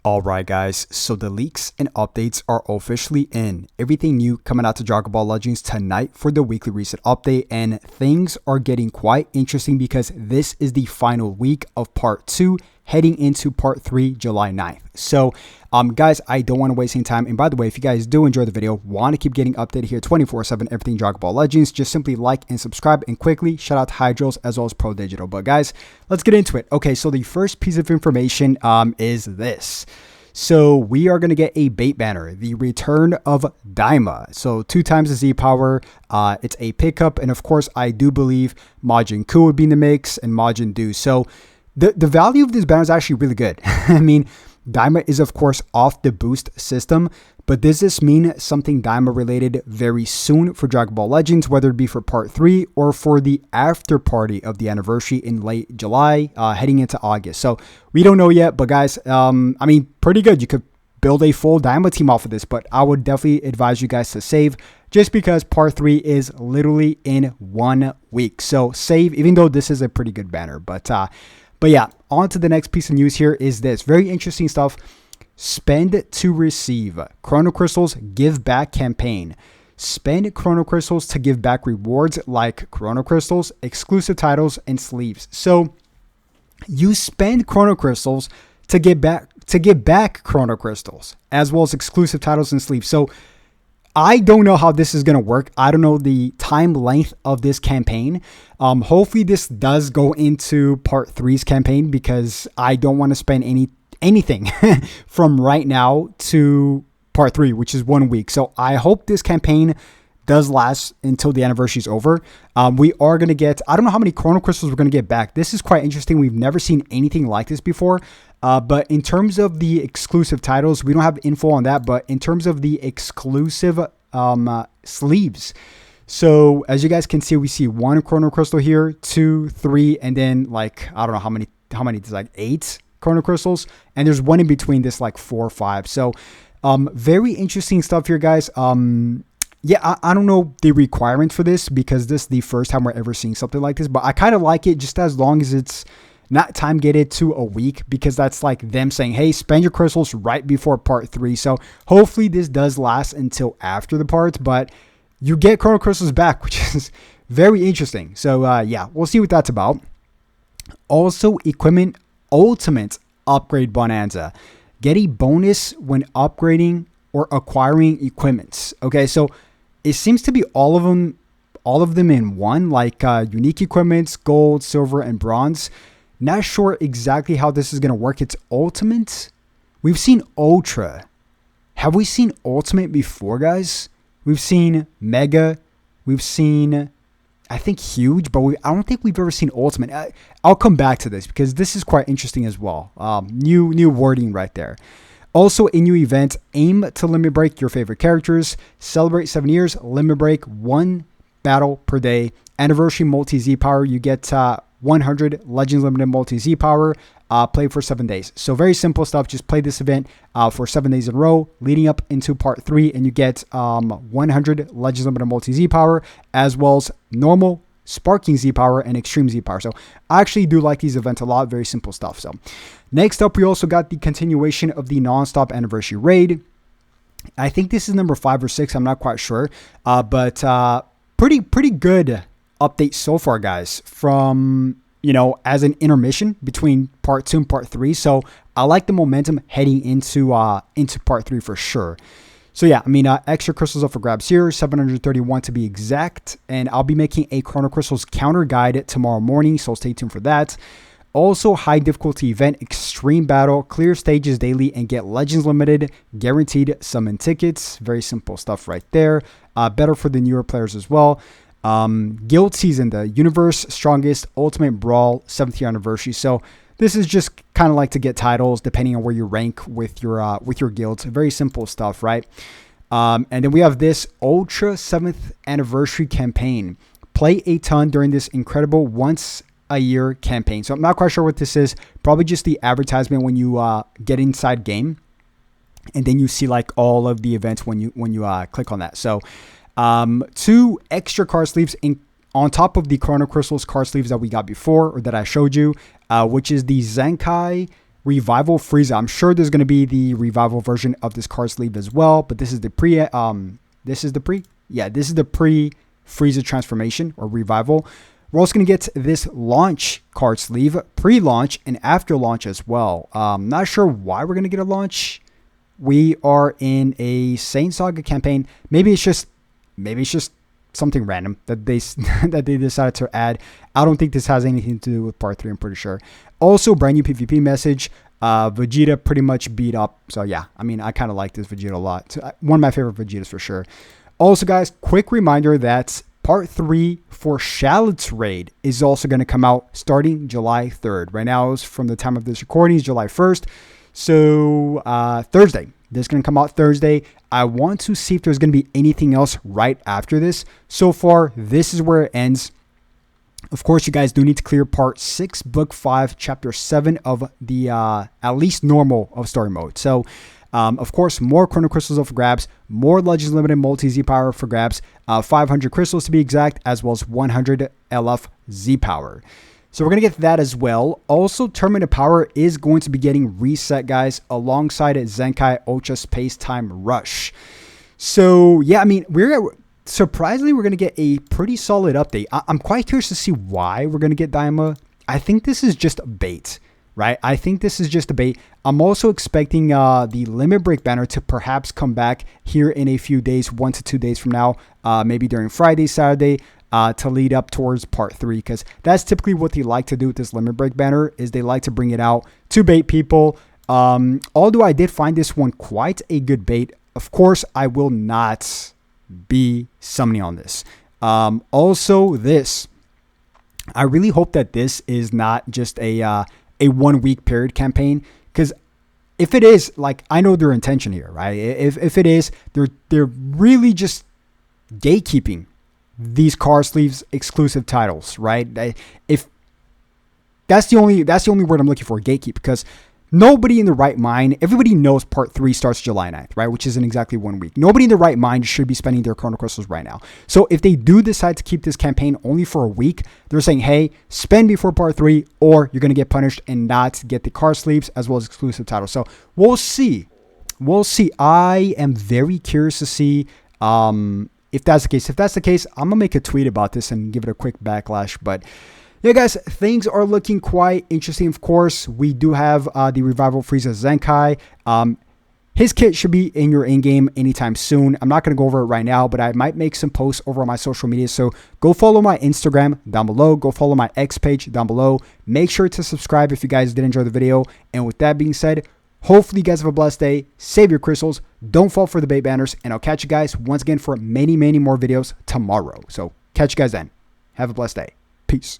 Alright guys, so the leaks and updates are officially in. Everything new coming out to Dragon Ball Legends tonight for the weekly reset update, and things are getting quite interesting because this is the final week of part 2 heading into part 3 July 9th. So guys, I don't want to waste any time, and by the way, if you guys do enjoy the video, want to keep getting updated here 24/7 everything Dragon Ball Legends, just simply like and subscribe. And quickly shout out to Hydros as well as Pro Digital. But guys, let's get into it. Okay, so the first piece of information is this. So we are going to get a bait banner, the return of DAIMA. So 2 times the Z power, it's a pickup, and of course I do believe Majin Ku would be in the mix and Majin Du. So the value of this banner is actually really good. I mean, DAIMA is of course off the boost system, but does this mean something DAIMA related very soon for Dragon Ball Legends, whether it be for part 3 or for the after party of the anniversary in late July, heading into August? So we don't know yet, but guys, I mean, pretty good. You could build a full DAIMA team off of this, but I would definitely advise you guys to save, just because part 3 is literally in 1 week. So save, even though this is a pretty good banner. But yeah, on to the next piece of news here is this. Very interesting stuff. Spend to receive. Chrono Crystals Give Back campaign. Spend Chrono Crystals to give back rewards like Chrono Crystals, exclusive titles, and sleeves. So you spend Chrono Crystals to give back Chrono Crystals, as well as exclusive titles and sleeves. So I don't know how this is going to work. I don't know the time length of this campaign. Hopefully this does go into part 3's campaign, because I don't want to spend anything from right now to part 3, which is 1 week. So I hope this campaign does last until the anniversary is over. We are going to get, I don't know how many Chrono Crystals we're going to get back. This is quite interesting. We've never seen anything like this before. But in terms of the exclusive titles, we don't have info on that. But in terms of the exclusive sleeves, so as you guys can see, we see 1 Chrono Crystal here, 2, 3, and then like, I don't know how many, there's like 8 Chrono Crystals, and there's 1 in between this, like 4 or 5. So very interesting stuff here, guys. Yeah, I don't know the requirements for this, because this is the first time we're ever seeing something like this, but I kind of like it, just as long as it's not time gated to a week, because that's like them saying, hey, spend your crystals right before part 3. So hopefully this does last until after the parts, but you get Chrono Crystals back, which is very interesting. So yeah, we'll see what that's about. Also, equipment ultimate upgrade bonanza. Get a bonus when upgrading or acquiring equipments. Okay, so it seems to be all of them in one, like unique equipments, gold, silver, and bronze. Not sure exactly how this is going to work. It's ultimate. We've seen ultra. Have we seen ultimate before, guys? We've seen mega. We've seen, I think, huge, but I don't think we've ever seen ultimate. I'll come back to this, because this is quite interesting as well. New wording right there. Also, a new event, aim to limit break your favorite characters. Celebrate 7 years, limit break 1 battle per day. Anniversary multi-Z power, you get 100 Legends Limited multi-Z power. Play for 7 days. So very simple stuff. Just play this event for 7 days in a row, leading up into part 3, and you get 100 Legends Limited multi-Z power, as well as normal Sparking Z power and Extreme Z power. So I actually do like these events a lot. Very simple stuff. So next up, we also got the continuation of the non-stop anniversary raid. I think this is number 5 or 6. I'm not quite sure, but pretty good update so far, guys, from, you know, as an intermission between part 2 and part 3. So I like the momentum heading into part 3 for sure. So yeah, I mean, extra crystals up for grabs here, 731 to be exact. And I'll be making a Chrono Crystals counter guide tomorrow morning, so stay tuned for that. Also, high difficulty event, extreme battle, clear stages daily, and get Legends Limited guaranteed summon tickets. Very simple stuff right there. Better for the newer players as well. Guild season, the universe strongest ultimate brawl 7th year anniversary. So this is just kind of like to get titles depending on where you rank with your guilds. Very simple stuff, right? And then we have this ultra 7th anniversary campaign. Play a ton during this incredible once a year campaign. So I'm not quite sure what this is. Probably just the advertisement when you get inside game, and then you see like all of the events when you click on that. So 2 extra card sleeves on top of the Chrono Crystals card sleeves that we got before, or that I showed you, which is the Zenkai Revival Frieza. I'm sure there's going to be the revival version of this card sleeve as well, but this is the pre Frieza transformation or revival. We're also going to get this launch card sleeve, pre-launch and after launch as well. Not sure why we're going to get a launch. We are in a Saint Saga campaign. Maybe it's just something random that they decided to add. I don't think this has anything to do with part 3, I'm pretty sure. Also, brand new PvP message. Vegeta pretty much beat up. So yeah, I mean, I kind of like this Vegeta a lot. One of my favorite Vegetas for sure. Also, guys, quick reminder that part 3 for Shallot's Raid is also going to come out starting July 3rd. Right now, from the time of this recording, is July 1st. So Thursday. This is going to come out Thursday. I want to see if there's going to be anything else right after this. So far, this is where it ends. Of course, you guys do need to clear part 6, book 5, chapter 7 of the at least normal of story mode. So, of course, more Chrono Crystals up for grabs, more Legends Limited Multi-Z Power for grabs, 500 Crystals to be exact, as well as 100 LF Z Power. So we're going to get that as well. Also, Tournament of Power is going to be getting reset, guys, alongside Zenkai Ultra Space Time Rush. So, yeah, I mean, surprisingly, we're going to get a pretty solid update. I'm quite curious to see why we're going to get DAIMA. I think this is just bait, right? I think this is just a bait. I'm also expecting the Limit Break banner to perhaps come back here in a few days, 1 to 2 days from now, maybe during Friday, Saturday, to lead up towards part 3, because that's typically what they like to do with this Limit Break banner, is they like to bring it out to bait people. Although I did find this one quite a good bait, of course, I will not be summoning on this. Also, this, I really hope that this is not just a 1 week period campaign, because if it is, like, I know their intention here, right? If it is, they're really just gatekeeping these card sleeves exclusive titles, right? If that's the only word I'm looking for, gatekeep, because nobody in the right mind, everybody knows part 3 starts July 9th, right? Which isn't exactly 1 week. Nobody in the right mind should be spending their Chrono Crystals right now. So if they do decide to keep this campaign only for a week, they're saying, hey, spend before part 3, or you're going to get punished and not get the card sleeves as well as exclusive titles. So we'll see. We'll see. I am very curious to see if that's the case. If that's the case, I'm going to make a tweet about this and give it a quick backlash. But yeah, guys, things are looking quite interesting. Of course, we do have the Revival Frieza Zenkai. His kit should be in your in-game anytime soon. I'm not going to go over it right now, but I might make some posts over on my social media. So go follow my Instagram down below. Go follow my X page down below. Make sure to subscribe if you guys did enjoy the video. And with that being said, hopefully you guys have a blessed day. Save your crystals. Don't fall for the bait banners. And I'll catch you guys once again for many, many more videos tomorrow. So catch you guys then. Have a blessed day. Peace.